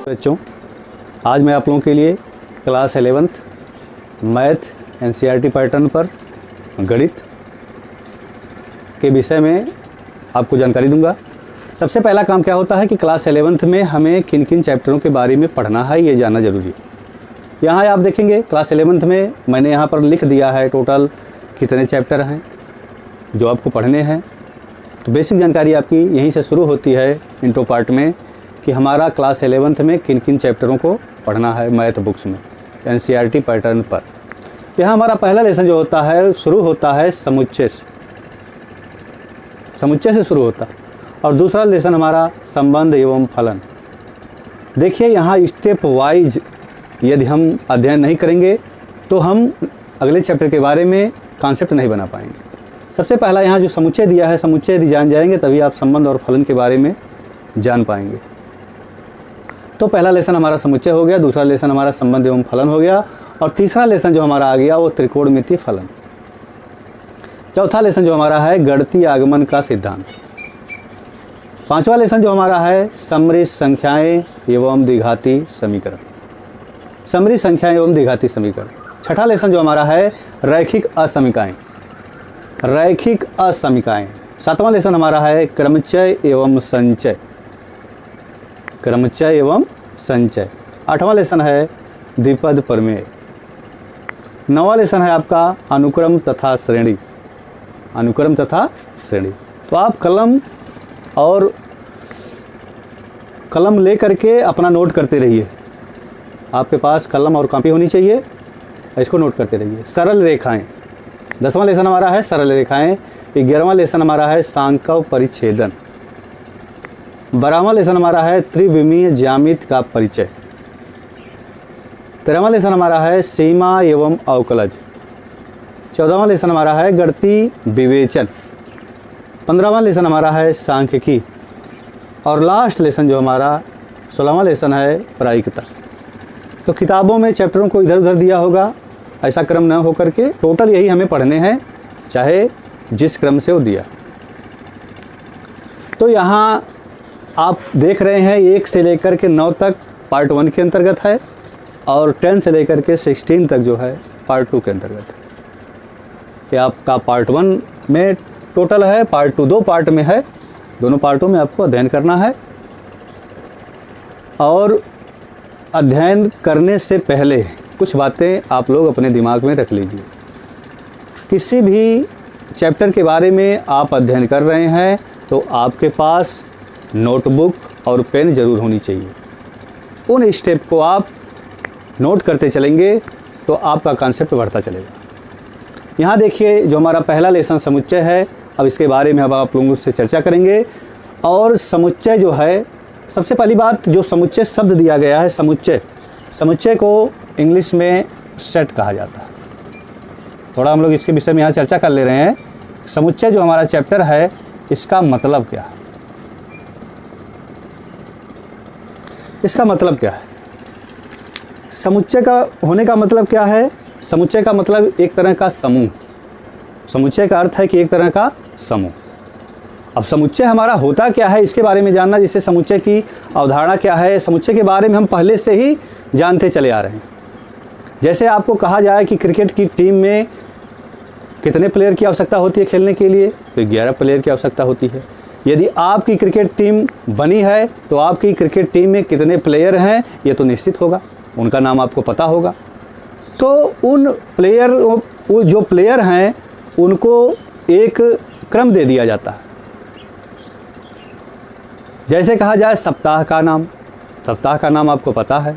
बच्चों, आज मैं आप लोगों के लिए class 11th math NCERT pattern पर गणित के विषय में आपको जानकारी दूंगा। सबसे पहला काम क्या होता है कि क्लास 11th में हमें किन किन चैप्टरों के बारे में पढ़ना है, ये जानना ज़रूरी है। यहाँ आप देखेंगे क्लास 11th में मैंने यहाँ पर लिख दिया है टोटल कितने चैप्टर हैं जो आपको पढ़ने हैं। तो बेसिक जानकारी आपकी यहीं से शुरू होती है इंट्रो पार्ट में कि हमारा क्लास 11th में किन किन चैप्टरों को पढ़ना है मैथ बुक्स में एनसीईआरटी पैटर्न पर। यहाँ हमारा पहला लेसन जो होता है शुरू होता है समुच्चय से शुरू होता है, और दूसरा लेसन हमारा संबंध एवं फलन। देखिए यहाँ स्टेप वाइज यदि हम अध्ययन नहीं करेंगे तो हम अगले चैप्टर के बारे में कॉन्सेप्ट नहीं बना पाएंगे। सबसे पहला यहाँ जो समुच्चय दिया है, समुच्चय यदि जान जाएंगे तभी आप संबंध और फलन के बारे में जान पाएंगे। तो पहला लेसन हमारा समुच्चय हो गया, दूसरा लेसन हमारा संबंध एवं फलन हो गया, और तीसरा लेसन जो हमारा आ गया वो त्रिकोणमिति फलन। चौथा लेसन जो हमारा है गणितीय आगमन का सिद्धांत। पांचवा लेसन जो हमारा है समृद्ध संख्याएं एवं द्विघाती समीकरण, समृद्ध संख्याएं एवं द्विघाती समीकरण। छठा लेसन जो हमारा है रैखिक असमीकाएं, रैखिक असमीकाएं। सातवां लेसन हमारा है क्रमचय एवं संचय, क्रमचय एवं संचय। आठवां लेसन है द्विपद प्रमेय। नौवां लेसन है आपका अनुक्रम तथा श्रेणी, अनुक्रम तथा श्रेणी। तो आप कलम ले करके अपना नोट करते रहिए। आपके पास कलम और कॉपी होनी चाहिए, इसको नोट करते रहिए। सरल रेखाएं, 10वां लेसन हमारा है सरल रेखाएं। 11वां लेसन हमारा है सांकव परिच्छेदन। 12वां लेसन हमारा है त्रिविमीय ज्यामिति का परिचय। 13वां लेसन हमारा है सीमा एवं अवकलज। 14वां लेसन हमारा है गणितीय विवेचन। 15वां लेसन हमारा है सांख्यिकी, और लास्ट लेसन जो हमारा 16वां लेसन है प्रायिकता। तो किताबों में चैप्टरों को इधर उधर दिया होगा, ऐसा क्रम न हो करके टोटल यही हमें पढ़ने हैं, चाहे जिस क्रम से वो दिया। तो यहाँ आप देख रहे हैं 1 से लेकर के 9 तक पार्ट 1 के अंतर्गत है, और 10 से लेकर के 16 तक जो है पार्ट 2 के अंतर्गत है। ये आपका पार्ट 1 में टोटल है, पार्ट 2 2 पार्ट में है। दोनों पार्टों में आपको अध्ययन करना है, और अध्ययन करने से पहले कुछ बातें आप लोग अपने दिमाग में रख लीजिए। किसी भी चैप्टर के बारे में आप अध्ययन कर रहे हैं तो आपके पास नोटबुक और पेन ज़रूर होनी चाहिए। उन स्टेप को आप नोट करते चलेंगे तो आपका कॉन्सेप्ट बढ़ता चलेगा। यहाँ देखिए जो हमारा पहला लेसन समुच्चय है, अब इसके बारे में अब आप लोगों से चर्चा करेंगे। और समुच्चय जो है, सबसे पहली बात जो समुच्चय शब्द दिया गया है, समुच्चय, समुच्चय को इंग्लिश में सेट कहा जाता है। थोड़ा हम लोग इसके विषय में यहाँ चर्चा कर ले रहे हैं। समुच्चय जो हमारा चैप्टर है, इसका मतलब क्या है, इसका मतलब क्या है, समुच्चय का होने का मतलब क्या है। समुच्चय का मतलब एक तरह का समूह, समुच्चय का अर्थ है कि एक तरह का समूह। अब समुच्चय हमारा होता क्या है इसके बारे में जानना, जैसे समुच्चय की अवधारणा क्या है, समुच्चय के बारे में हम पहले से ही जानते चले आ रहे हैं। जैसे आपको कहा जाए कि क्रिकेट की टीम में कितने प्लेयर की आवश्यकता होती है खेलने के लिए, तो 11 प्लेयर की आवश्यकता होती है। यदि आपकी क्रिकेट टीम बनी है तो आपकी क्रिकेट टीम में कितने प्लेयर हैं ये तो निश्चित होगा, उनका नाम आपको पता होगा। तो उन प्लेयर, वो जो प्लेयर हैं उनको एक क्रम दे दिया जाता है। जैसे कहा जाए सप्ताह का नाम, सप्ताह का नाम आपको पता है,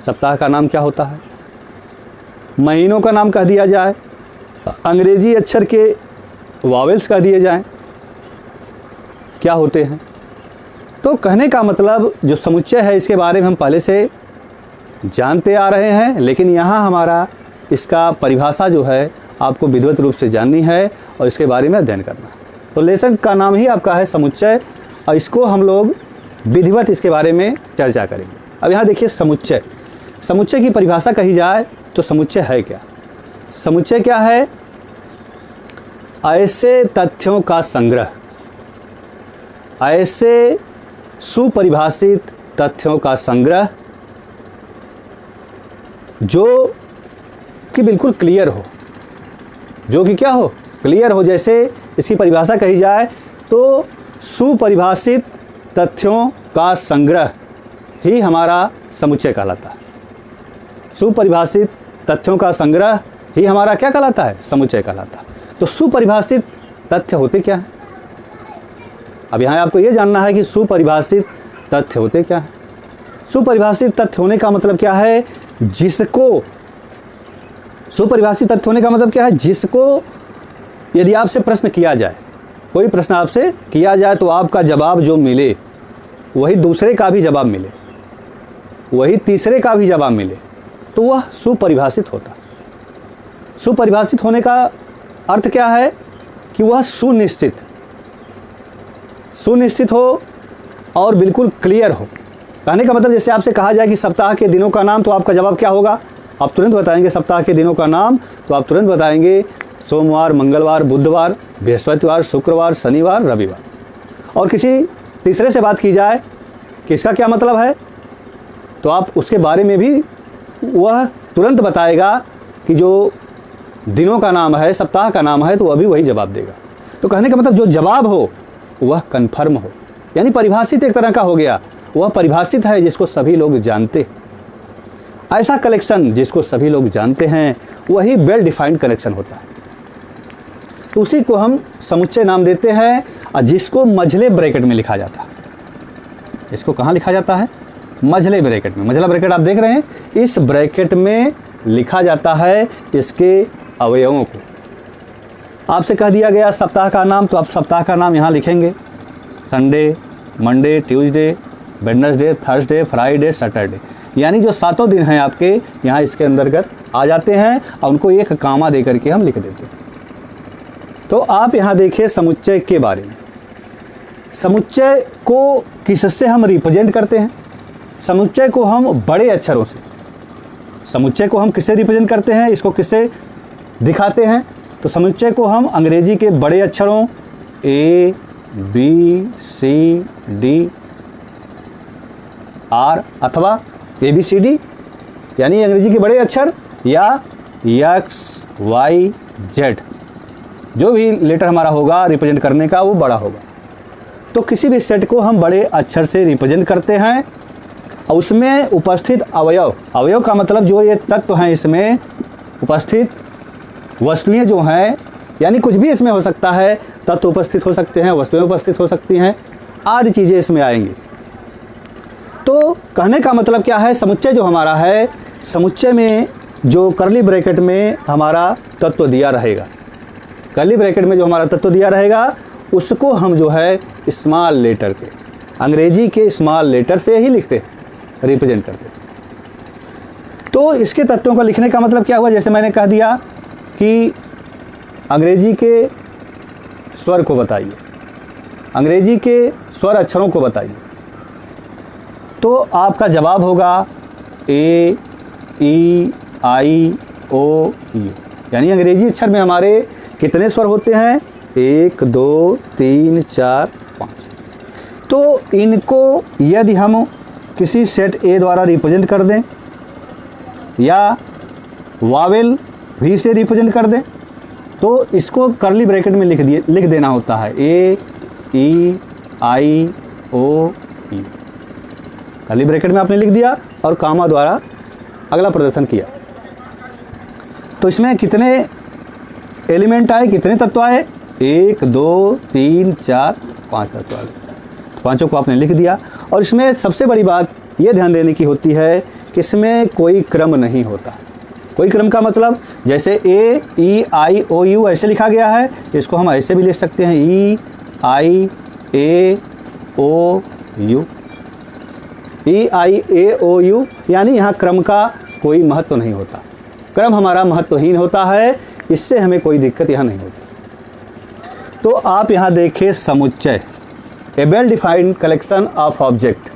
सप्ताह का नाम क्या होता है। महीनों का नाम कह दिया जाए, अंग्रेजी अक्षर के वावेल्स कह दिए जाएं, क्या होते हैं। तो कहने का मतलब जो समुच्चय है इसके बारे में हम पहले से जानते आ रहे हैं, लेकिन यहाँ हमारा इसका परिभाषा जो है आपको विधिवत रूप से जाननी है और इसके बारे में अध्ययन करना है। तो लेसन का नाम ही आपका है समुच्चय, और इसको हम लोग विधिवत इसके बारे में चर्चा करेंगे। अब यहाँ देखिए समुच्चय, समुच्चय की परिभाषा कही जाए तो समुच्चय है क्या। समुच्चय क्या है, ऐसे तथ्यों का संग्रह, ऐसे सुपरिभाषित तथ्यों का संग्रह जो कि बिल्कुल क्लियर हो, जो कि क्या हो, क्लियर हो। जैसे इसकी परिभाषा कही जाए तो सुपरिभाषित तथ्यों का संग्रह ही हमारा समुच्चय कहलाता है। सुपरिभाषित तथ्यों का संग्रह ही हमारा क्या कहलाता है, समुच्चय कहलाता है। तो सुपरिभाषित तथ्य होते क्या हैं? अब यहाँ आपको ये जानना है कि सुपरिभाषित तथ्य होते क्या हैं। सुपरिभाषित तथ्य होने का मतलब क्या है, जिसको, सुपरिभाषित तथ्य होने का मतलब क्या है, जिसको यदि आपसे प्रश्न किया जाए, कोई प्रश्न आपसे किया जाए तो आपका जवाब जो मिले वही दूसरे का भी जवाब मिले, वही तीसरे का भी जवाब मिले, तो वह सुपरिभाषित होता। सुपरिभाषित होने का अर्थ क्या है कि वह सुनिश्चित हो और बिल्कुल क्लियर हो। कहने का मतलब जैसे आपसे कहा जाए कि सप्ताह के दिनों का नाम, तो आपका जवाब क्या होगा, आप तुरंत बताएंगे सप्ताह के दिनों का नाम, तो आप तुरंत बताएंगे सोमवार, मंगलवार, बुधवार, बृहस्पतिवार, शुक्रवार, शनिवार, रविवार। और किसी तीसरे से बात की जाए कि इसका क्या मतलब है, तो आप उसके बारे में भी वह तुरंत बताएगा कि जो दिनों का नाम है, सप्ताह का नाम है, तो वह भी वही जवाब देगा। तो कहने का मतलब जो जवाब हो वह कन्फर्म हो, यानी परिभाषित एक तरह का हो गया। वह परिभाषित है जिसको सभी लोग जानते, ऐसा कलेक्शन जिसको सभी लोग जानते हैं वही वेल डिफाइंड कलेक्शन होता है। तो उसी को हम समुच्चय नाम देते हैं, और जिसको मझले ब्रैकेट में लिखा जाता है। इसको कहाँ लिखा जाता है, मझले ब्रैकेट में। मझला ब्रैकेट आप देख रहे हैं, इस ब्रैकेट में लिखा जाता है इसके अवयवों को। आपसे कह दिया गया सप्ताह का नाम, तो आप सप्ताह का नाम यहाँ लिखेंगे, Sunday, Monday, Tuesday, Wednesday, Thursday, Friday, Saturday, यानी जो 7 दिन हैं आपके यहाँ इसके अंतर्गत आ जाते हैं, और उनको एक कामा दे करके हम लिख देते हैं। तो आप यहाँ देखिए समुच्चय के बारे में। समुच्चय को किससे हम रिप्रेजेंट करते हैं, समुच्चय को हम बड़े अक्षरों से, समुच्चय को हम किससे रिप्रेजेंट करते हैं, इसको किससे दिखाते हैं, तो समुच्चय को हम अंग्रेजी के बड़े अक्षरों A, B, C, D, R अथवा ABCD, यानी अंग्रेजी के बड़े अक्षर, या X, Y, Z, जो भी लेटर हमारा होगा रिप्रेजेंट करने का वो बड़ा होगा। तो किसी भी सेट को हम बड़े अक्षर से रिप्रेजेंट करते हैं, और उसमें उपस्थित अवयव, अवयव का मतलब जो ये तत्व हैं इसमें उपस्थित वस्तुएं जो हैं, यानी कुछ भी इसमें हो सकता है, तत्व उपस्थित हो सकते हैं, वस्तुएं उपस्थित हो सकती हैं, आदि चीज़ें इसमें आएंगी। तो कहने का मतलब क्या है, समुच्चय जो हमारा है, समुच्चय में जो करली ब्रैकेट में हमारा तत्व दिया रहेगा, करली ब्रैकेट में जो हमारा तत्व दिया रहेगा, उसको हम जो है स्मॉल लेटर के, अंग्रेजी के स्मॉल लेटर से ही लिखते, रिप्रेजेंट करते। तो इसके तत्वों को लिखने का मतलब क्या हुआ, जैसे मैंने कह दिया कि अंग्रेजी के स्वर को बताइए, अंग्रेजी के स्वर अक्षरों को बताइए, तो आपका जवाब होगा A, E, I, O, U, यानी अंग्रेजी अक्षर में हमारे कितने स्वर होते हैं, 1, 2, 3, 4, 5। तो इनको यदि हम किसी सेट A द्वारा रिप्रेजेंट कर दें, या वावेल भी से रिप्रेजेंट कर दें, तो इसको करली ब्रैकेट में लिख देना होता है A, E, I, O, U। करली ब्रैकेट में आपने लिख दिया और कामा द्वारा अगला प्रदर्शन किया। तो इसमें कितने एलिमेंट आए, कितने तत्व आए, 1, 2, 3, 4, 5 तत्व आए। तो पांचों को आपने लिख दिया। और इसमें सबसे बड़ी बात ये ध्यान देने की होती है कि इसमें कोई क्रम नहीं होता। कोई क्रम का मतलब जैसे A, E, I, O, U ऐसे लिखा गया है, इसको हम ऐसे भी लिख सकते हैं E, I, A, O, U, E, I, A, O, U, यानी यहाँ क्रम का कोई महत्व नहीं होता। क्रम हमारा महत्वहीन होता है, इससे हमें कोई दिक्कत यहाँ नहीं होती। तो आप यहाँ देखिए समुच्चय, a well defined collection of object.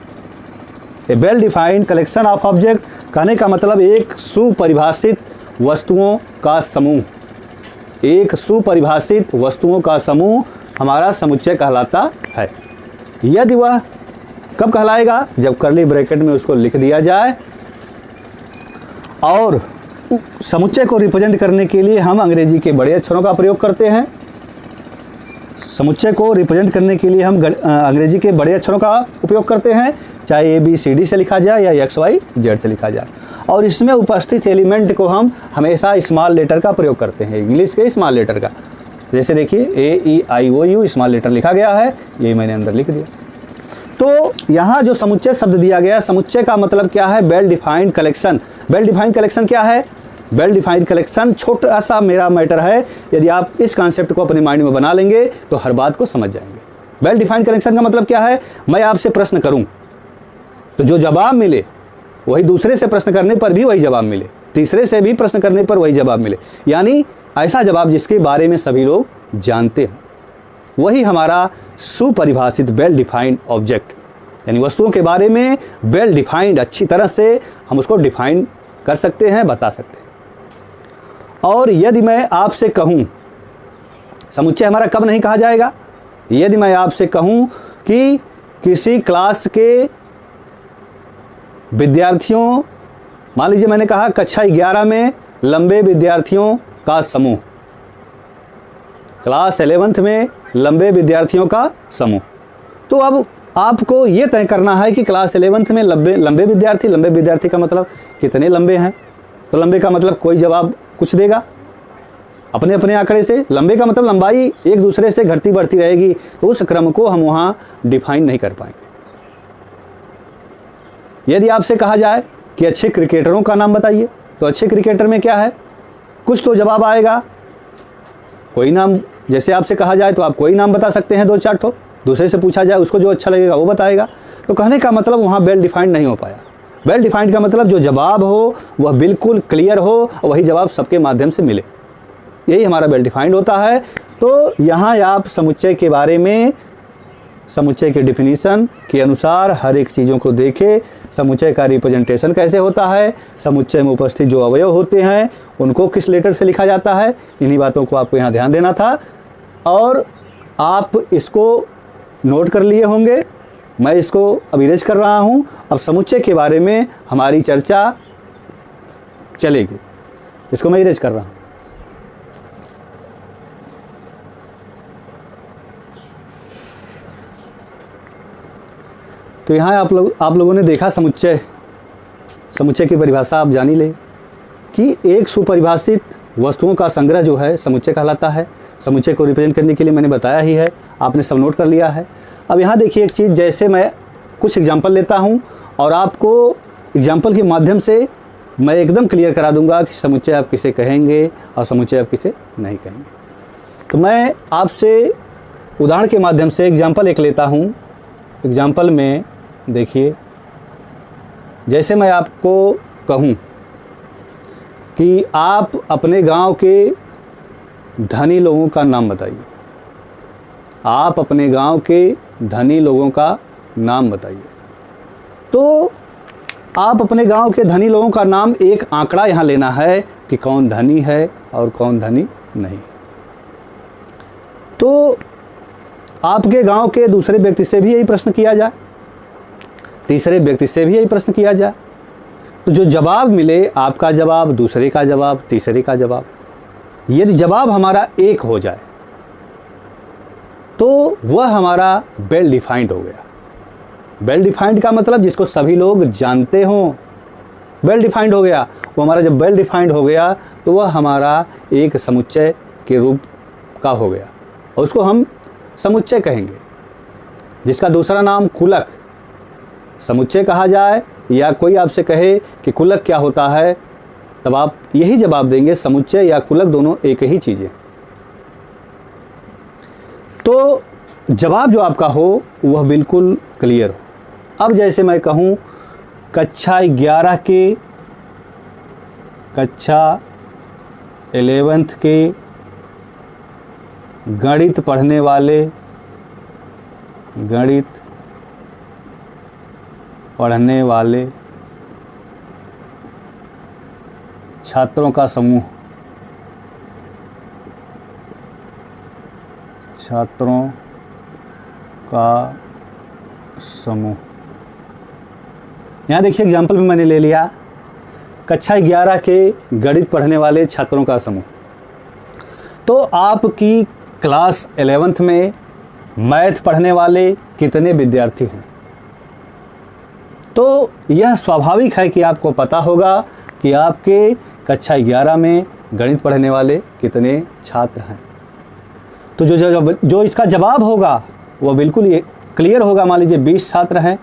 A well defined collection of object कहने का मतलब एक सुपरिभाषित वस्तुओं का समूह। एक सुपरिभाषित वस्तुओं का समूह हमारा समुच्चय कहलाता है। यदि वह कब कहलाएगा? जब कर्ली ब्रैकेट में उसको लिख दिया जाए। और समुच्चय को रिप्रेजेंट करने के लिए हम अंग्रेजी के बड़े अक्षरों का प्रयोग करते हैं। समुच्चय को रिप्रेजेंट करने के लिए हम अंग्रेजी के बड़े अक्षरों का उपयोग करते हैं, चाहे ABCD से लिखा जाए या XYZ से लिखा जाए। और इसमें उपस्थित एलिमेंट को हम हमेशा स्मॉल लेटर का प्रयोग करते हैं, इंग्लिश के स्मॉल लेटर का। जैसे देखिए AEIOU स्मॉल लेटर लिखा गया है, ये मैंने अंदर लिख दिया। तो यहाँ जो समुच्चय शब्द दिया गया, समुच्चय का मतलब क्या है? Well defined collection. Well defined collection क्या है? वेल डिफाइंड कलेक्शन छोटा सा मेरा मैटर है, यदि आप इस कॉन्सेप्ट को अपने माइंड में बना लेंगे तो हर बात को समझ जाएंगे। वेल डिफाइंड कलेक्शन का मतलब क्या है? मैं आपसे प्रश्न करूं तो जो जवाब मिले वही दूसरे से प्रश्न करने पर भी वही जवाब मिले, तीसरे से भी प्रश्न करने पर वही जवाब मिले, यानी ऐसा जवाब जिसके बारे में सभी लोग जानते हैं, वही हमारा सुपरिभाषित वेल डिफाइंड ऑब्जेक्ट, यानी वस्तुओं के बारे में वेल डिफाइंड, अच्छी तरह से हम उसको डिफाइन कर सकते हैं, बता सकते हैं। और यदि मैं आपसे कहूं, समुच्चय हमारा कब नहीं कहा जाएगा? यदि मैं आपसे कहूं कि किसी क्लास के विद्यार्थियों, मान लीजिए मैंने कहा कक्षा 11 में लंबे विद्यार्थियों का समूह, क्लास 11th में लंबे विद्यार्थियों का समूह, तो अब आपको ये तय करना है कि क्लास 11th में लंबे विद्यार्थी, लंबे विद्यार्थी का मतलब कितने लंबे हैं? तो लंबे का मतलब कोई जवाब कुछ देगा अपने अपने आंकड़े से। लंबे का मतलब लंबाई एक दूसरे से घटती बढ़ती रहेगी, तो उस क्रम को हम वहाँ डिफाइन नहीं कर पाएंगे। यदि आपसे कहा जाए कि अच्छे क्रिकेटरों का नाम बताइए, तो अच्छे क्रिकेटर में क्या है? कुछ तो जवाब आएगा, कोई नाम। जैसे आपसे कहा जाए तो आप कोई नाम बता सकते हैं, 2-4 ठो। दूसरे से पूछा जाए, उसको जो अच्छा लगेगा वो बताएगा। तो कहने का मतलब वहाँ वेल डिफाइंड नहीं हो पाया। वेल डिफाइंड का मतलब जो जवाब हो वह बिल्कुल क्लियर हो और वही जवाब सबके माध्यम से मिले, यही हमारा वेल डिफाइंड होता है। तो यहाँ आप समुच्चय के बारे में, समुच्चय के डिफिनीशन के अनुसार हर एक चीज़ों को देखें। समुच्चय का रिप्रेजेंटेशन कैसे होता है, समुच्चय में उपस्थित जो अवयव होते हैं उनको किस लेटर से लिखा जाता है, इन्हीं बातों को आपको यहाँ ध्यान देना था। और आप इसको नोट कर लिए होंगे, मैं इसको अब इरेज कर रहा हूँ। अब समुच्चय के बारे में हमारी चर्चा चलेगी, इसको मैं इरेज कर रहा हूँ। तो यहाँ आप लोगों ने देखा समुच्चय की परिभाषा आप जानी ले कि एक सुपरिभाषित वस्तुओं का संग्रह जो है समुच्चय कहलाता है। समुच्चय को रिप्रेजेंट करने के लिए मैंने बताया ही है, आपने सब नोट कर लिया है। अब यहाँ देखिए एक चीज़, जैसे मैं कुछ एग्जाम्पल लेता हूँ और आपको एग्जाम्पल के माध्यम से मैं एकदम क्लियर करा दूंगा कि समुच्चय आप किसे कहेंगे और समुच्चय आप किसे नहीं कहेंगे। तो मैं आपसे उदाहरण के माध्यम से एग्जाम्पल एक लेता हूँ। एग्जाम्पल में देखिए, जैसे मैं आपको कहूँ कि आप अपने गांव के धनी लोगों का नाम बताइए, आप अपने गांव के धनी लोगों का नाम बताइए, तो आप अपने गांव के धनी लोगों का नाम, एक आंकड़ा यहाँ लेना है कि कौन धनी है और कौन धनी नहीं। तो आपके गांव के दूसरे व्यक्ति से भी यही प्रश्न किया जाए, तीसरे व्यक्ति से भी यही प्रश्न किया जाए, तो जो जवाब मिले, आपका जवाब, दूसरे का जवाब, तीसरे का जवाब, यदि जवाब हमारा एक हो जाए तो वह हमारा वेल डिफाइंड हो गया। वेल डिफाइंड का मतलब जिसको सभी लोग जानते हों, वेल डिफाइंड हो गया। वो हमारा जब वेल डिफाइंड हो गया तो वह हमारा एक समुच्चय के रूप का हो गया और उसको हम समुच्चय कहेंगे, जिसका दूसरा नाम कुलक समुच्चय कहा जाए, या कोई आपसे कहे कि कुलक क्या होता है, तब आप यही जवाब देंगे, समुच्चय या कुलक दोनों एक ही चीज़ें। तो जवाब जो आपका हो वह बिल्कुल क्लियर हो। अब जैसे मैं कहूँ कक्षा 11 के, कक्षा 11th के गणित पढ़ने वाले, गणित पढ़ने वाले छात्रों का समूह, छात्रों का समूह। यहाँ देखिए एग्जाम्पल में मैंने ले लिया कक्षा 11 के गणित पढ़ने वाले छात्रों का समूह। तो आपकी क्लास 11th में मैथ पढ़ने वाले कितने विद्यार्थी हैं? तो यह स्वाभाविक है कि आपको पता होगा कि आपके कक्षा 11 में गणित पढ़ने वाले कितने छात्र हैं। तो जो इसका जवाब होगा वो बिल्कुल ये क्लियर होगा। मान लीजिए 20 छात्र हैं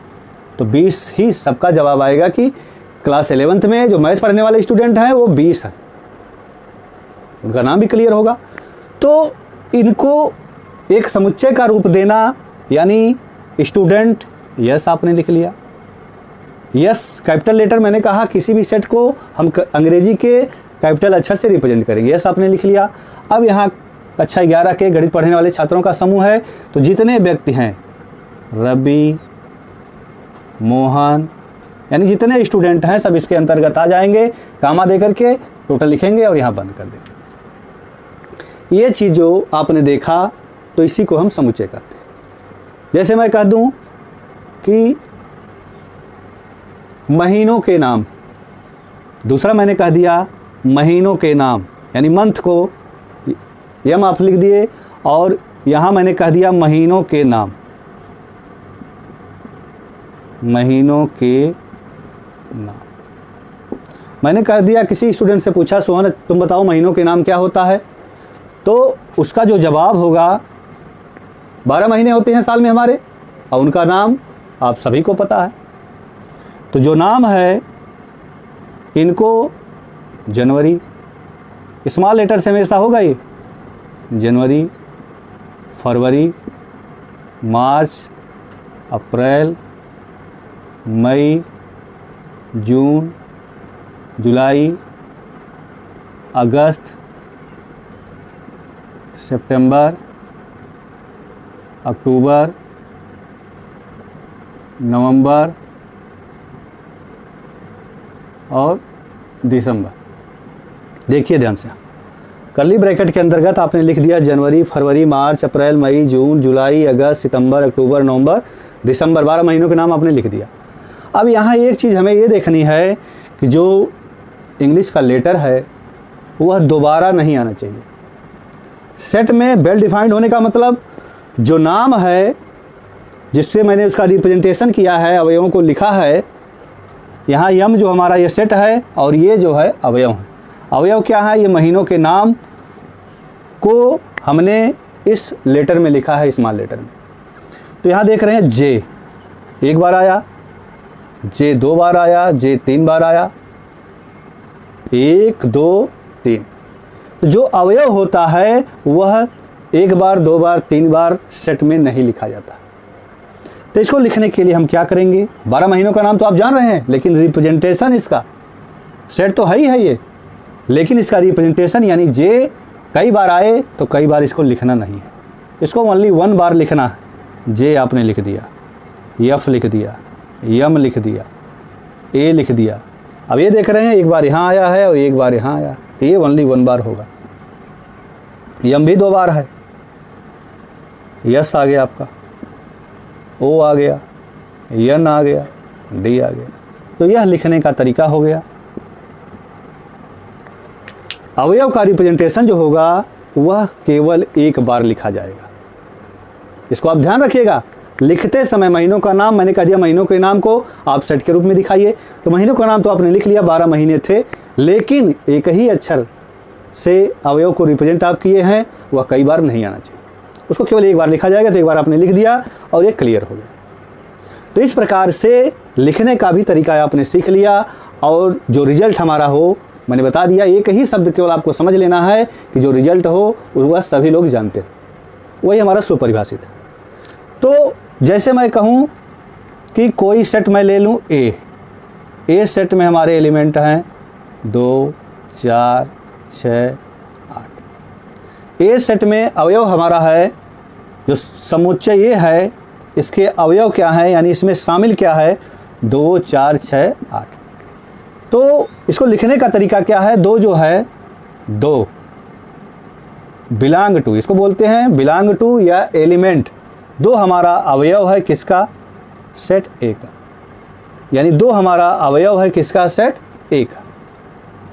तो 20 ही सबका जवाब आएगा कि क्लास 11th में जो मैथ पढ़ने वाले स्टूडेंट हैं वो 20 हैं, उनका नाम भी क्लियर होगा। तो इनको एक समुच्चय का रूप देना, यानी स्टूडेंट यस आपने लिख लिया। यस कैपिटल लेटर, मैंने कहा किसी भी सेट को हम अंग्रेजी के कैपिटल अक्षर से रिप्रेजेंट करेंगे। यस आपने लिख लिया। अब यहाँ कक्षा 11 के गणित पढ़ने वाले छात्रों का समूह है, तो जितने व्यक्ति हैं रवि, मोहन, यानी जितने स्टूडेंट हैं सब इसके अंतर्गत आ जाएंगे। कामा दे करके टोटल लिखेंगे और यहाँ बंद कर देंगे। ये चीज़ जो आपने देखा तो इसी को हम समुच्चय कहते हैं। जैसे मैं कह दूं कि महीनों के नाम, दूसरा मैंने कह दिया महीनों के नाम, यानी मंथ को यम आप लिख दिए और यहाँ मैंने कह दिया महीनों के नाम, महीनों के नाम। मैंने कह दिया, किसी स्टूडेंट से पूछा सोहन तुम बताओ महीनों के नाम क्या होता है, तो उसका जो जवाब होगा 12 महीने होते हैं साल में हमारे और उनका नाम आप सभी को पता है। तो जो नाम है इनको जनवरी, स्मॉल लेटर से हमेशा होगा ये, जनवरी, फरवरी, मार्च, अप्रैल, मई, जून, जुलाई, अगस्त, सितंबर, अक्टूबर, नवंबर और दिसंबर। देखिए ध्यान से, कर्ली ब्रैकेट के अंतर्गत आपने लिख दिया जनवरी, फरवरी, मार्च, अप्रैल, मई, जून, जुलाई, अगस्त, सितंबर, अक्टूबर, नवंबर, दिसंबर, 12 महीनों के नाम आपने लिख दिया। अब यहाँ एक चीज़ हमें ये देखनी है कि जो इंग्लिश का लेटर है वह दोबारा नहीं आना चाहिए। सेट में वेल डिफाइंड होने का मतलब जो नाम है जिससे मैंने उसका रिप्रेजेंटेशन किया है, अवयवों को लिखा है, यहाँ यम जो हमारा ये सेट है और ये जो है अवयव है। अवयव क्या है? ये महीनों के नाम को हमने इस लेटर में लिखा है, स्मॉल लेटर में। तो यहाँ देख रहे हैं जे एक बार आया, जे 2 बार आया, जे 3 बार आया, 1 2 3। तो जो अवयव होता है वह 1 बार 2 बार 3 बार सेट में नहीं लिखा जाता। तो इसको लिखने के लिए हम क्या करेंगे? 12 महीनों का नाम तो आप जान रहे हैं, लेकिन रिप्रेजेंटेशन इसका सेट तो है ही है ये, लेकिन इसका रिप्रेजेंटेशन यानी जे कई बार आए तो कई बार इसको लिखना नहीं है, इसको ओनली 1 बार लिखना है। जे आपने लिख दिया, यफ लिख दिया, यम लिख दिया, ए लिख दिया। अब ये देख रहे हैं एक बार यहाँ आया है और एक बार यहाँ आया, तो ये ओनली 1 बार होगा। यम भी 2 बार है, यस आ गया आपका, ओ आ गया, यन आ गया, डी आ गया। तो यह लिखने का तरीका हो गया। अवयव का रिप्रेजेंटेशन जो होगा वह केवल 1 बार लिखा जाएगा। इसको आप ध्यान रखिएगा। लिखते समय महीनों का नाम, मैंने कह दिया महीनों के नाम को आप सेट के रूप में दिखाइए। तो महीनों का नाम तो आपने लिख लिया, 12 महीने थे, लेकिन एक ही अक्षर से अवयव को रिप्रेजेंट आप किए हैं, वह कई बार नहीं आना चाहिए, उसको केवल 1 बार लिखा जाएगा। तो 1 बार आपने लिख दिया और ये क्लियर हो गया। तो इस प्रकार से लिखने का भी तरीका आपने सीख लिया और जो रिजल्ट हमारा हो मैंने बता दिया। एक ही शब्द केवल आपको समझ लेना है कि जो रिजल्ट हो वह सभी लोग जानते हैं, वही हमारा सुपरिभाषित है। तो जैसे मैं कहूँ कि कोई सेट मैं ले लूँ ए सेट में हमारे एलिमेंट हैं 2 4 6 8। ए सेट में अवयव हमारा है, जो समुच्चय ये है इसके अवयव क्या हैं, यानी इसमें शामिल क्या है, 2 4 6 8। तो इसको लिखने का तरीका क्या है? 2 जो है 2 बिलोंग टू, इसको बोलते हैं बिलोंग टू या एलिमेंट। 2 हमारा अवयव है किसका? सेट ए का। यानी 2 हमारा अवयव है किसका? सेट ए का।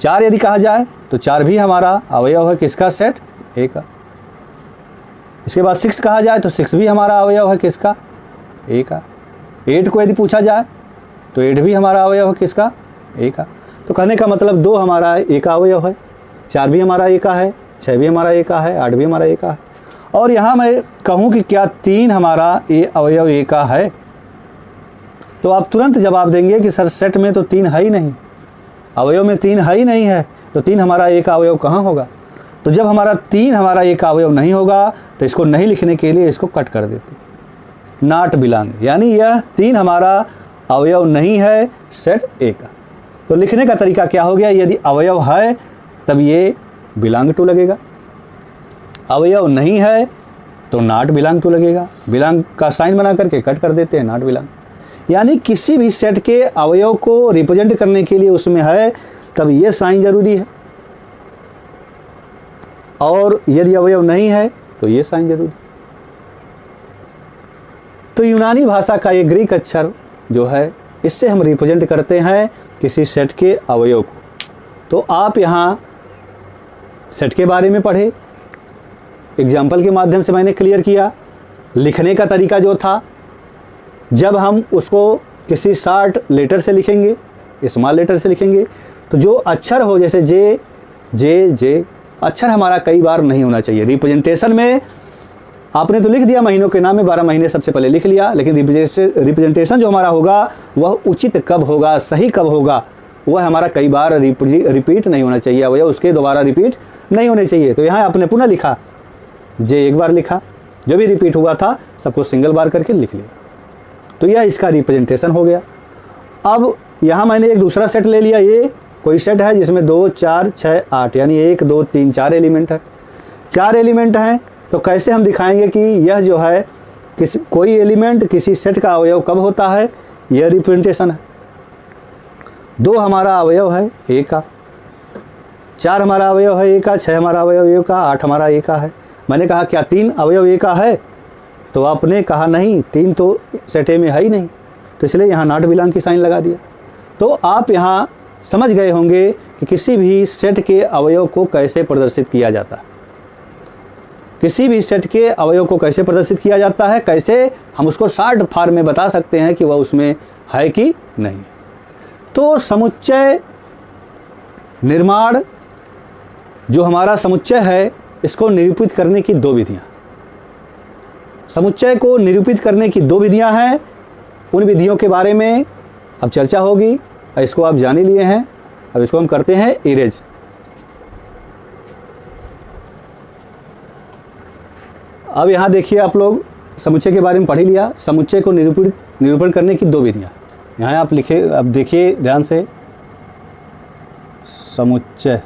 4 यदि कहा जाए तो 4 भी हमारा अवयव है किसका? सेट ए का। इसके बाद 6 कहा जाए तो 6 भी हमारा अवयव है किसका? ए का। 8 को यदि पूछा जाए तो 8 भी हमारा अवयव है किसका? ए का। तो कहने का मतलब 2 हमारा ए का अवयव है, 4 भी हमारा ए का है, 6 भी हमारा ए का है, 8 भी हमारा ए का है। और यहाँ मैं कहूँ कि क्या 3 हमारा अवयव ए का है, तो आप तुरंत जवाब देंगे कि सर सेट में तो 3 है ही नहीं, अवयव में 3 है ही नहीं है, तो 3 हमारा ए का अवयव कहाँ होगा? तो जब हमारा 3 हमारा ए का अवयव नहीं होगा तो इसको नहीं लिखने के लिए इसको कट कर देते, नॉट बिलोंग, यानी यह 3 हमारा अवयव नहीं है सेट ए का। तो लिखने का तरीका क्या हो गया? यदि अवयव है तब ये बिलोंग टू लगेगा, अवयव नहीं है तो नॉट बिलोंग टू लगेगा। बिलोंग का साइन बना करके कट कर देते हैं, नॉट बिलोंग। यानी किसी भी सेट के अवयव को रिप्रेजेंट करने के लिए उसमें है तब ये साइन जरूरी है, और यदि अवयव नहीं है तो ये साइन जरूरी। तो यूनानी भाषा का ये ग्रीक अक्षर जो है, इससे हम रिप्रेजेंट करते हैं किसी सेट के अवयव को। तो आप यहाँ सेट के बारे में पढ़े, एग्जाम्पल के माध्यम से मैंने क्लियर किया। लिखने का तरीका जो था, जब हम उसको किसी शॉर्ट लेटर से लिखेंगे, स्मॉल लेटर से लिखेंगे, तो जो अक्षर हो जैसे जे जे जे, अक्षर हमारा कई बार नहीं होना चाहिए। रिप्रेजेंटेशन में आपने तो लिख दिया महीनों के नाम में, 12 महीने सबसे पहले लिख लिया, लेकिन रिप्रेजेंटेशन जो हमारा होगा वह उचित कब होगा, सही कब होगा, वह हमारा कई बार रिपीट नहीं होना चाहिए, अवयव उसके दोबारा रिपीट नहीं होने चाहिए। तो यहाँ आपने पुनः लिखा, जे एक बार लिखा, जो भी रिपीट हुआ था सबको सिंगल बार करके लिख लिया, तो यह इसका रिप्रेजेंटेशन हो गया। अब यहाँ मैंने एक दूसरा सेट ले लिया, ये कोई सेट है जिसमें 2 4 6 8 यानी 1 2 3 4 एलिमेंट है, 4 एलिमेंट हैं। तो कैसे हम दिखाएंगे कि यह जो है कोई एलिमेंट किसी सेट का अवयव कब होता है, यह रिप्रेजेंटेशन है। 2 हमारा अवयव है ए का, 4 हमारा अवयव है ए का, 6 हमारा अवयव ए का, 8 हमारा ए का है। मैंने कहा क्या 3 अवयव ए का है? तो आपने कहा नहीं, 3 तो सेट ए में है ही नहीं, तो इसलिए यहाँ नॉट बिलोंग की साइन लगा दिया। तो आप यहाँ समझ गए होंगे कि किसी भी सेट के अवयव को कैसे प्रदर्शित किया जाता है, किसी भी सेट के अवयव को कैसे प्रदर्शित किया जाता है, कैसे हम उसको शॉर्ट फॉर्म में बता सकते हैं कि वह उसमें है कि नहीं। तो समुच्चय निर्माण जो हमारा समुच्चय है, इसको निरूपित करने की 2 विधियाँ, समुच्चय को निरूपित करने की 2 विधियाँ हैं। उन विधियों के बारे में अब चर्चा होगी, इसको आप जान ही लिए हैं। अब इसको हम करते हैं इरेज। अब यहाँ देखिए, आप लोग समुच्चय के बारे में पढ़ ही लिया। समुच्चय को निरूपण करने की 2 विधियाँ यहाँ आप लिखे, अब देखिए ध्यान से, समुच्चय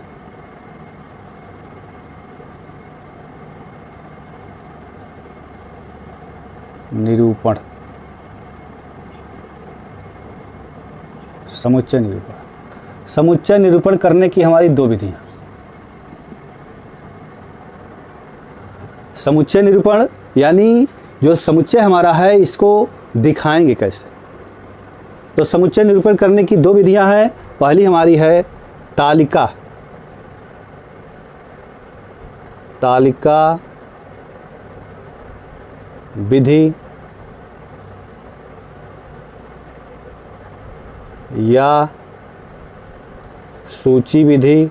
निरूपण, समुच्चय निरूपण, समुच्चय निरूपण करने की हमारी 2 विधियाँ। समुच्चय निरूपण यानी जो समुच्चय हमारा है इसको दिखाएंगे कैसे। तो समुच्चय निरूपण करने की 2 विधियाँ हैं। पहली हमारी है तालिका, तालिका विधि या सूची विधि,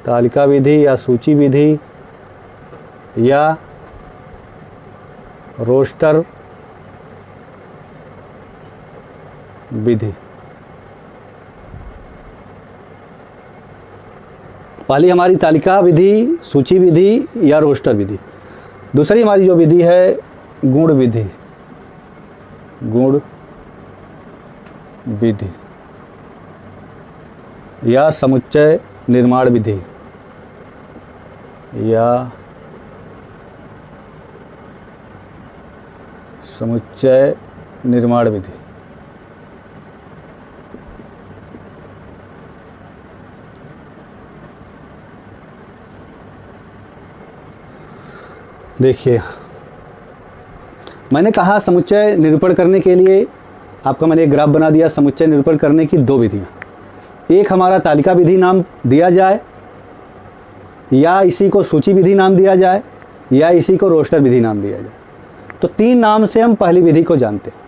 तालिका विधि या सूची विधि या रोस्टर विधि। पहली हमारी तालिका विधि, सूची विधि या रोस्टर विधि। दूसरी हमारी जो विधि है गुण विधि, गुण विधि या समुच्चय निर्माण विधि या समुच्चय निर्माण विधि। देखिए, मैंने कहा समुच्चय निरूपण करने के लिए आपका मैंने एक ग्राफ बना दिया। समुच्चय निरूपण करने की दो विधियाँ, एक हमारा तालिका विधि नाम दिया जाए, या इसी को सूची विधि नाम दिया जाए, या इसी को रोस्टर विधि नाम दिया जाए। तो तीन नाम से हम पहली विधि को जानते हैं,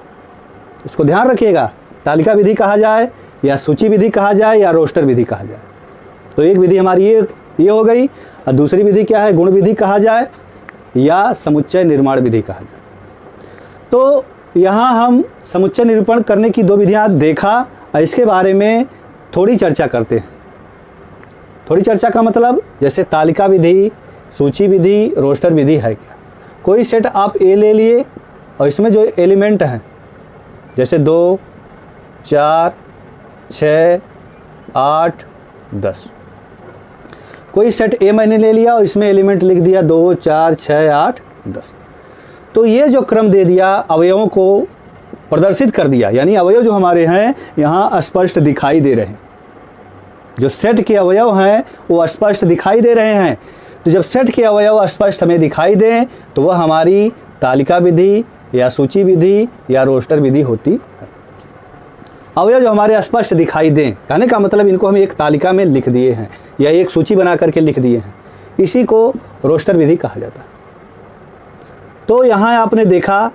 इसको ध्यान रखिएगा। तालिका विधि कहा जाए, या सूची विधि कहा जाए, या रोस्टर विधि कहा जाए। तो एक विधि हमारी ये हो गई, और दूसरी विधि क्या है, गुण विधि कहा जाए या समुच्चय निर्माण विधि कहा जाए। तो यहाँ हम समुच्चय निरूपण करने की दो विधियाँ देखा, और इसके बारे में थोड़ी चर्चा करते हैं। थोड़ी चर्चा का मतलब, जैसे तालिका विधि, सूची विधि, रोस्टर विधि है क्या। कोई सेट आप ए ले लिए और इसमें जो एलिमेंट हैं जैसे 2, 4, 6, 8, 10, कोई सेट ए मैंने ले लिया और इसमें एलिमेंट लिख दिया 2, 4, 6, 8, 10। तो ये जो क्रम दे दिया, अवयवों को प्रदर्शित कर दिया, यानी अवयव जो हमारे हैं यहाँ स्पष्ट दिखाई दे रहे हैं। जो सेट के अवयव हैं वो स्पष्ट दिखाई दे रहे हैं। तो जब सेट के अवयव स्पष्ट हमें दिखाई दें तो वह हमारी तालिका विधि या सूची विधि या रोस्टर विधि होती है। अवयव जो हमारे स्पष्ट दिखाई दें, कहने का मतलब इनको हम एक तालिका में लिख दिए हैं या एक सूची बना करके लिख दिए हैं, इसी को रोस्टर विधि कहा जाता है। तो यहाँ आपने देखा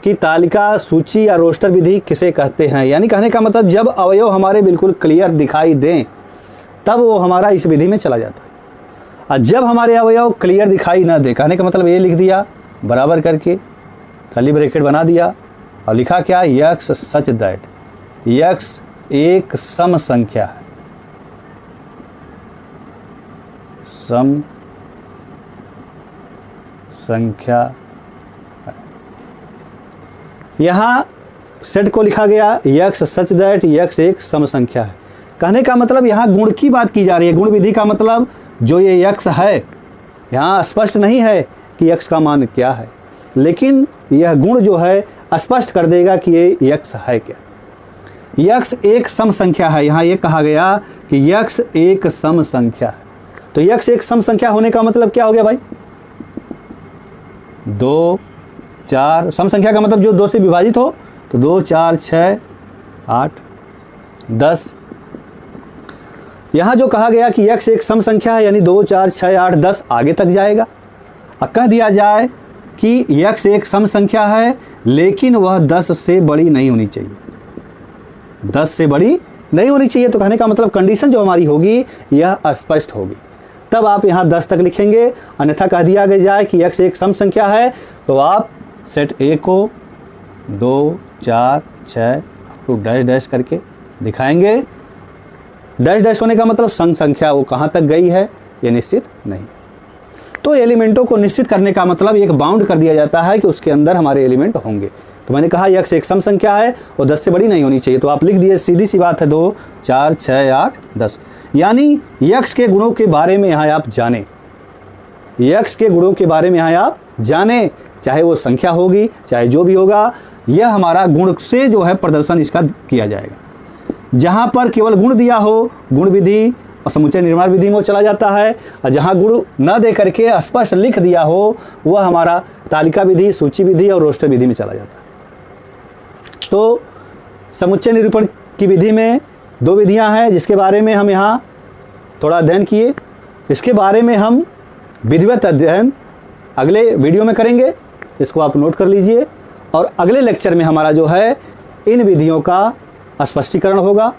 कि तालिका, सूची या रोस्टर विधि किसे कहते हैं, यानी कहने का मतलब जब अवयव हमारे बिल्कुल क्लियर दिखाई दें तब वो हमारा इस विधि में चला जाता है। और जब हमारे अवयव क्लियर दिखाई ना दे, कहने का मतलब ये लिख दिया बराबर करके, कर्ली ब्रैकेट बना दिया और लिखा क्या, यक्स सच दैट, यक्स एक सम संख्या है, सम संख्या है। यहाँ सेट को लिखा गया यक्स सच दैट, यक्स एक सम संख्या है। कहने का मतलब यहाँ गुण की बात की जा रही है। गुण विधि का मतलब जो ये यक्स है, यहाँ स्पष्ट नहीं है कि यक्स का मान क्या है, लेकिन यह गुण जो है स्पष्ट कर देगा कि ये यक्स है क्या। यक्स एक सम संख्या है, यहाँ ये कहा गया कि यक्स एक सम संख्या है। तो यक्स एक सम संख्या होने का मतलब क्या हो गया भाई, 2, 4, सम संख्या का मतलब जो 2 से विभाजित हो, तो 2, 4, 6, 8, 10। यहाँ जो कहा गया कि यक्स एक सम संख्या है, यानी 2, 4, 6, 8, 10 आगे तक जाएगा। अब कह दिया जाए कि यक्स एक सम संख्या है लेकिन वह 10 से बड़ी नहीं होनी चाहिए, 10 से बड़ी नहीं होनी चाहिए। तो कहने का मतलब कंडीशन जो हमारी होगी यह अस्पष्ट होगी, तब आप यहाँ 10 तक लिखेंगे। अन्यथा कह दिया जाए कि यक्स एक सम संख्या है तो आप सेट ए को 2, 4, 6 तो डैश डैश करके दिखाएंगे। डैश डैश होने का मतलब संग संख्या वो कहाँ तक गई है ये निश्चित नहीं। तो एलिमेंटों को निश्चित करने का मतलब एक बाउंड कर दिया जाता है कि उसके अंदर हमारे एलिमेंट होंगे। तो मैंने कहा यक्स एक सम संख्या है और 10 से बड़ी नहीं होनी चाहिए, तो आप लिख दिए, सीधी सी बात है, 2, 4, 6, 8, 10। यानी यक्स के गुणों के बारे में यहाँ आप जाने, यक्स के गुणों के बारे में यहाँ आप जाने, चाहे वो संख्या होगी चाहे जो भी होगा, यह हमारा गुण से जो है प्रदर्शन इसका किया जाएगा। जहाँ पर केवल गुण दिया हो, गुण विधि और समुच्चय निर्माण विधि में वो चला जाता है, और जहाँ गुण न दे करके स्पष्ट लिख दिया हो वह हमारा तालिका विधि, सूची विधि और रोस्टर विधि में चला जाता है। तो समुच्चय निरूपण की विधि में 2 विधियाँ हैं जिसके बारे में हम यहाँ थोड़ा अध्ययन किए। इसके बारे में हम विधिवत अध्ययन अगले वीडियो में करेंगे, इसको आप नोट कर लीजिए। और अगले लेक्चर में हमारा जो है इन विधियों का स्पष्टीकरण होगा,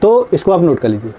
तो इसको आप नोट कर लीजिए।